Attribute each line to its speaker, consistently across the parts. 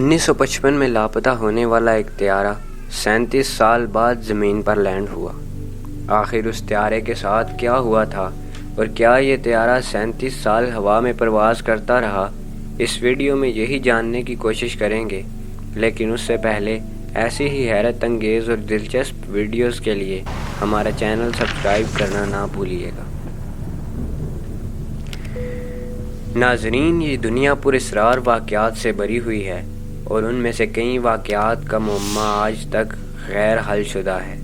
Speaker 1: 1955 میں لاپتہ ہونے والا ایک طیارہ 37 سال بعد زمین پر لینڈ ہوا۔ آخر اس طیارے کے ساتھ کیا ہوا تھا اور کیا یہ طیارہ 37 سال ہوا میں پرواز کرتا رہا، اس ویڈیو میں یہی جاننے کی کوشش کریں گے، لیکن اس سے پہلے ایسی ہی حیرت انگیز اور دلچسپ ویڈیوز کے لیے ہمارا چینل سبسکرائب کرنا نہ بھولیے گا۔ ناظرین، یہ دنیا پر اسرار واقعات سے بھری ہوئی ہے اور ان میں سے کئی واقعات کا معمہ آج تک غیر حل شدہ ہے۔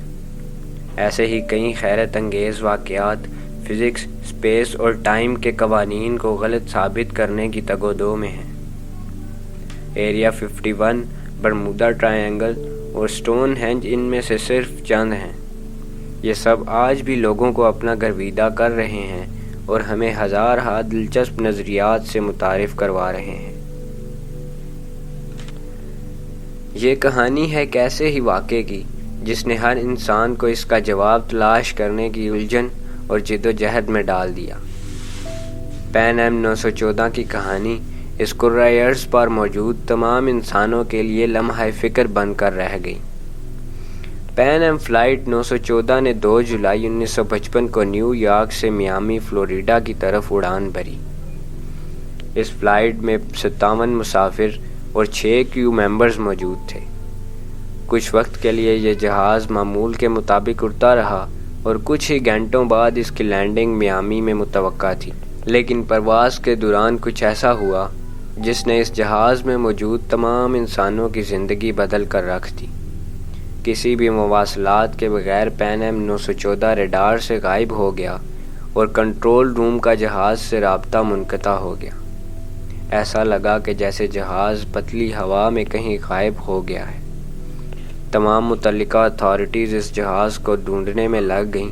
Speaker 1: ایسے ہی کئی حیرت انگیز واقعات فزکس، اسپیس اور ٹائم کے قوانین کو غلط ثابت کرنے کی تگ و دو میں ہیں۔ ایریا 51، برمودا ٹرائینگل اور سٹون ہینج ان میں سے صرف چند ہیں۔ یہ سب آج بھی لوگوں کو اپنا گرویدہ کر رہے ہیں اور ہمیں ہزارہا دلچسپ نظریات سے متعارف کروا رہے ہیں۔ یہ کہانی ہے ایک ایسے ہی واقعے کی جس نے ہر انسان کو اس کا جواب تلاش کرنے کی الجھن اور جد و جہد میں ڈال دیا۔ پین ایم 914 کی کہانی اس کرۂ ارض پر موجود تمام انسانوں کے لیے لمحہ فکر بن کر رہ گئی۔ پین ایم فلائٹ 914 نے 2 جولائی 1955 کو نیو یارک سے میامی فلوریڈا کی طرف اڑان بھری۔ اس فلائٹ میں 57 مسافر اور 6 کریو ممبرز موجود تھے۔ کچھ وقت کے لیے یہ جہاز معمول کے مطابق اڑتا رہا اور کچھ ہی گھنٹوں بعد اس کی لینڈنگ میامی میں متوقع تھی، لیکن پرواز کے دوران کچھ ایسا ہوا جس نے اس جہاز میں موجود تمام انسانوں کی زندگی بدل کر رکھ دی۔ کسی بھی مواصلات کے بغیر پین ایم 914 ریڈار سے غائب ہو گیا اور کنٹرول روم کا جہاز سے رابطہ منقطع ہو گیا۔ ایسا لگا کہ جیسے جہاز پتلی ہوا میں کہیں غائب ہو گیا ہے۔ تمام متعلقہ اتھارٹیز اس جہاز کو ڈھونڈنے میں لگ گئیں۔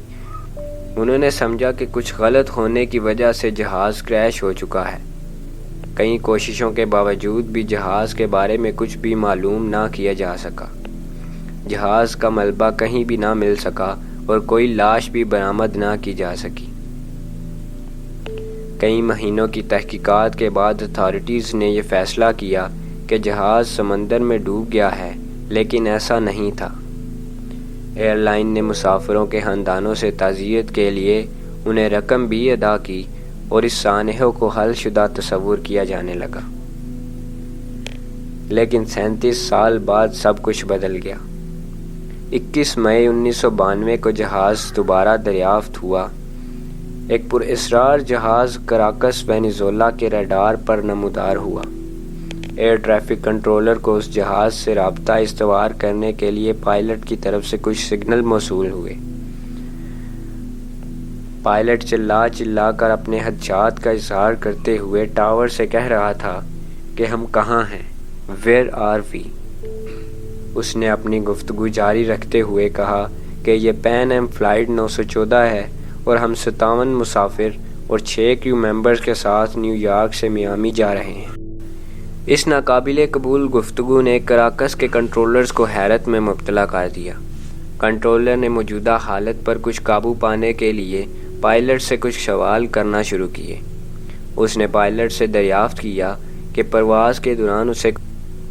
Speaker 1: انہوں نے سمجھا کہ کچھ غلط ہونے کی وجہ سے جہاز کریش ہو چکا ہے۔ کئی کوششوں کے باوجود بھی جہاز کے بارے میں کچھ بھی معلوم نہ کیا جا سکا۔ جہاز کا ملبہ کہیں بھی نہ مل سکا اور کوئی لاش بھی برآمد نہ کی جا سکی۔ کئی مہینوں کی تحقیقات کے بعد اتھارٹیز نے یہ فیصلہ کیا کہ جہاز سمندر میں ڈوب گیا ہے، لیکن ایسا نہیں تھا۔ ایئر لائن نے مسافروں کے خاندانوں سے تعزیت کے لیے انہیں رقم بھی ادا کی اور اس سانحے کو حل شدہ تصور کیا جانے لگا۔ لیکن 37 سال بعد سب کچھ بدل گیا۔ 21 مئی 1992 کو جہاز دوبارہ دریافت ہوا۔ ایک پراسرار جہاز کراکس، وینیزولا کے ریڈار پر نمودار ہوا۔ ایئر ٹریفک کنٹرولر کو اس جہاز سے رابطہ استوار کرنے کے لیے پائلٹ کی طرف سے کچھ سگنل موصول ہوئے۔ پائلٹ چلا کر اپنے خدشات کا اظہار کرتے ہوئے ٹاور سے کہہ رہا تھا کہ ہم کہاں ہیں، ویئر آر وی۔ اس نے اپنی گفتگو جاری رکھتے ہوئے کہا کہ یہ پین ایم فلائٹ 914 ہے اور ہم 57 مسافر اور 6 کریو ممبرز کے ساتھ نیو یارک سے میامی جا رہے ہیں۔ اس ناقابل قبول گفتگو نے کراکس کے کنٹرولرز کو حیرت میں مبتلا کر دیا۔ کنٹرولر نے موجودہ حالت پر کچھ قابو پانے کے لیے پائلٹ سے کچھ سوال کرنا شروع کیے۔ اس نے پائلٹ سے دریافت کیا کہ پرواز کے دوران اسے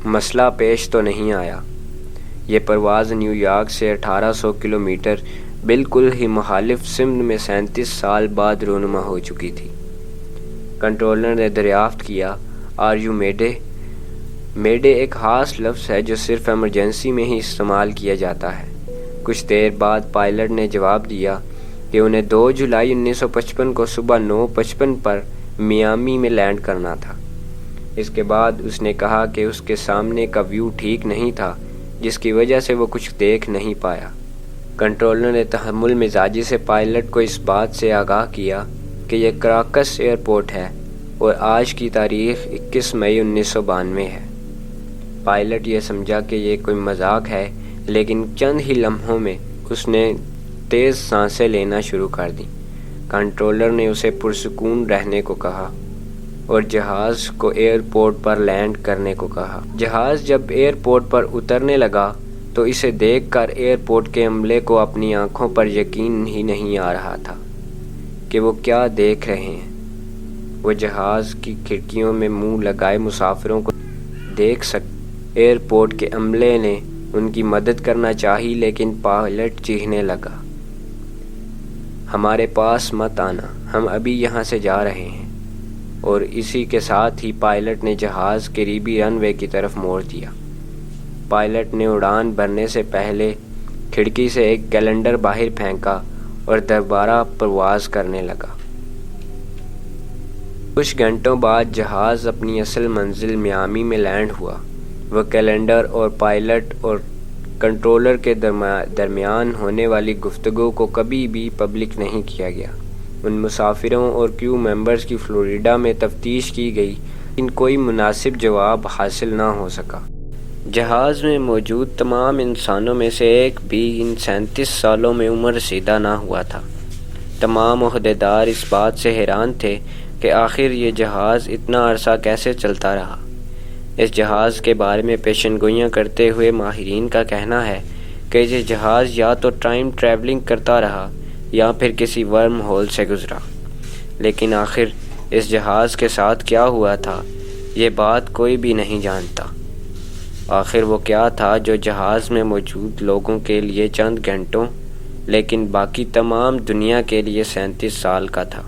Speaker 1: مسئلہ پیش تو نہیں آیا۔ یہ پرواز نیو یارک سے 1800 کلومیٹر بالکل ہی مخالف سمت میں 37 سال بعد رونما ہو چکی تھی۔ کنٹرولر نے دریافت کیا، آر یو میڈے؟ میڈے ایک خاص لفظ ہے جو صرف ایمرجنسی میں ہی استعمال کیا جاتا ہے۔ کچھ دیر بعد پائلٹ نے جواب دیا کہ انہیں 2 جولائی 1955 کو صبح 9:55 پر میامی میں لینڈ کرنا تھا۔ اس کے بعد اس نے کہا کہ اس کے سامنے کا ویو ٹھیک نہیں تھا، جس کی وجہ سے وہ کچھ دیکھ نہیں پایا۔ کنٹرولر نے تحمل مزاجی سے پائلٹ کو اس بات سے آگاہ کیا کہ یہ کراکس ایئرپورٹ ہے اور آج کی تاریخ 21 مئی 1992 ہے۔ پائلٹ یہ سمجھا کہ یہ کوئی مذاق ہے، لیکن چند ہی لمحوں میں اس نے تیز سانسیں لینا شروع کر دیں۔ کنٹرولر نے اسے پرسکون رہنے کو کہا اور جہاز کو ایئرپورٹ پر لینڈ کرنے کو کہا۔ جہاز جب ایئرپورٹ پر اترنے لگا تو اسے دیکھ کر ایئرپورٹ کے عملے کو اپنی آنکھوں پر یقین ہی نہیں آ رہا تھا کہ وہ کیا دیکھ رہے ہیں۔ وہ جہاز کی کھڑکیوں میں منہ لگائے مسافروں کو دیکھ ایئرپورٹ کے عملے نے ان کی مدد کرنا چاہی لیکن پائلٹ چیخنے لگا، ہمارے پاس مت آنا، ہم ابھی یہاں سے جا رہے ہیں۔ اور اسی کے ساتھ ہی پائلٹ نے جہاز قریبی رن وے کی طرف موڑ دیا۔ پائلٹ نے اڑان بھرنے سے پہلے کھڑکی سے ایک کیلنڈر باہر پھینکا اور دوبارہ پرواز کرنے لگا۔ کچھ گھنٹوں بعد جہاز اپنی اصل منزل میامی میں لینڈ ہوا۔ وہ کیلنڈر اور پائلٹ اور کنٹرولر کے درمیان ہونے والی گفتگو کو کبھی بھی پبلک نہیں کیا گیا۔ ان مسافروں اور کریو ممبرز کی فلوریڈا میں تفتیش کی گئی لیکن کوئی مناسب جواب حاصل نہ ہو سکا۔ جہاز میں موجود تمام انسانوں میں سے ایک بھی ان 37 سالوں میں عمر رسیدہ نہ ہوا تھا۔ تمام عہدیدار اس بات سے حیران تھے کہ آخر یہ جہاز اتنا عرصہ کیسے چلتا رہا۔ اس جہاز کے بارے میں پیشن گوئیاں کرتے ہوئے ماہرین کا کہنا ہے کہ یہ جہاز یا تو ٹائم ٹریولنگ کرتا رہا یا پھر کسی ورم ہول سے گزرا، لیکن آخر اس جہاز کے ساتھ کیا ہوا تھا یہ بات کوئی بھی نہیں جانتا۔ آخر وہ کیا تھا جو جہاز میں موجود لوگوں کے لیے چند گھنٹوں لیکن باقی تمام دنیا کے لیے 37 سال کا تھا۔